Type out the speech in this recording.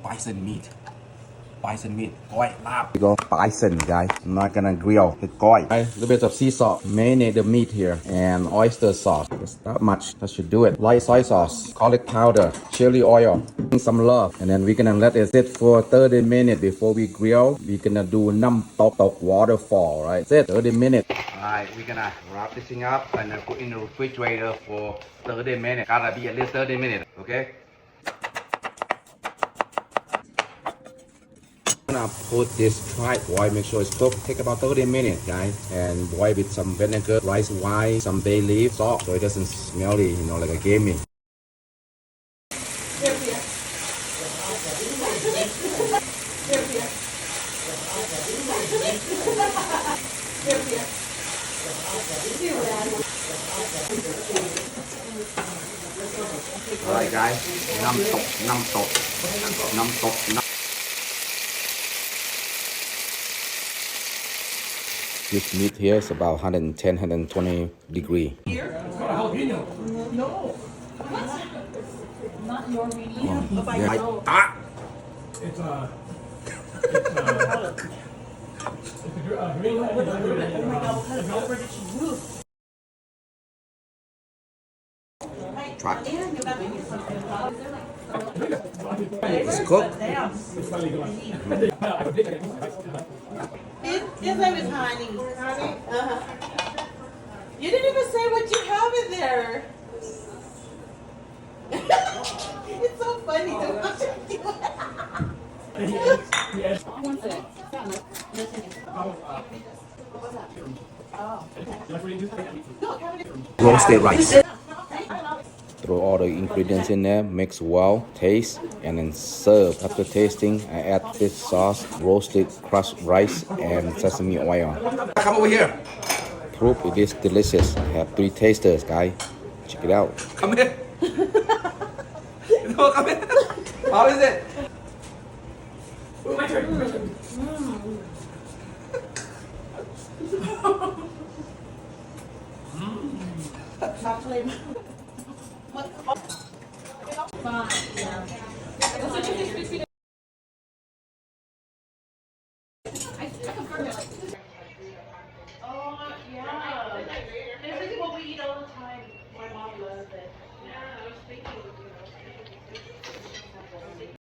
Bison meat. Bison meat. Koi lab. We go bison, guys. I'm not gonna grill the koi. A little bit of sea salt. Marinate the meat here. And oyster sauce. Just not much. That should do it. Light soy sauce. Garlic powder. Chili oil. Some love. And then we're gonna let it sit for 30 minutes before we grill. We're gonna do nam tok tok waterfall, right? Sit 30 minutes. Alright, we're gonna wrap this thing up and then put in the refrigerator for 30 minutes. Gotta be at least 30 minutes, okay? I'm gonna put this fried boil, make sure it's cooked. Take about 30 minutes, guys, and boil with some vinegar, rice wine, some bay leaf, salt, so it doesn't smelly, you know, like a gamey. Alright, guys, nam tok. This meat here is about 110, 120 degree. Here? No. Not your medium. It's a Try. It's cooked. His name is Honey. Honey? You didn't even say what you have in there. It's so funny to watch you. Roasted rice. Throw all the ingredients in there, mix well, taste, and then serve. After tasting, I add this sauce, roasted crushed rice, and sesame oil. Come over here. Proof it is delicious. I have 3 tasters, guys. Check it out. Come here. No, come here. How is it? my turn. Chocolate. I confirm it.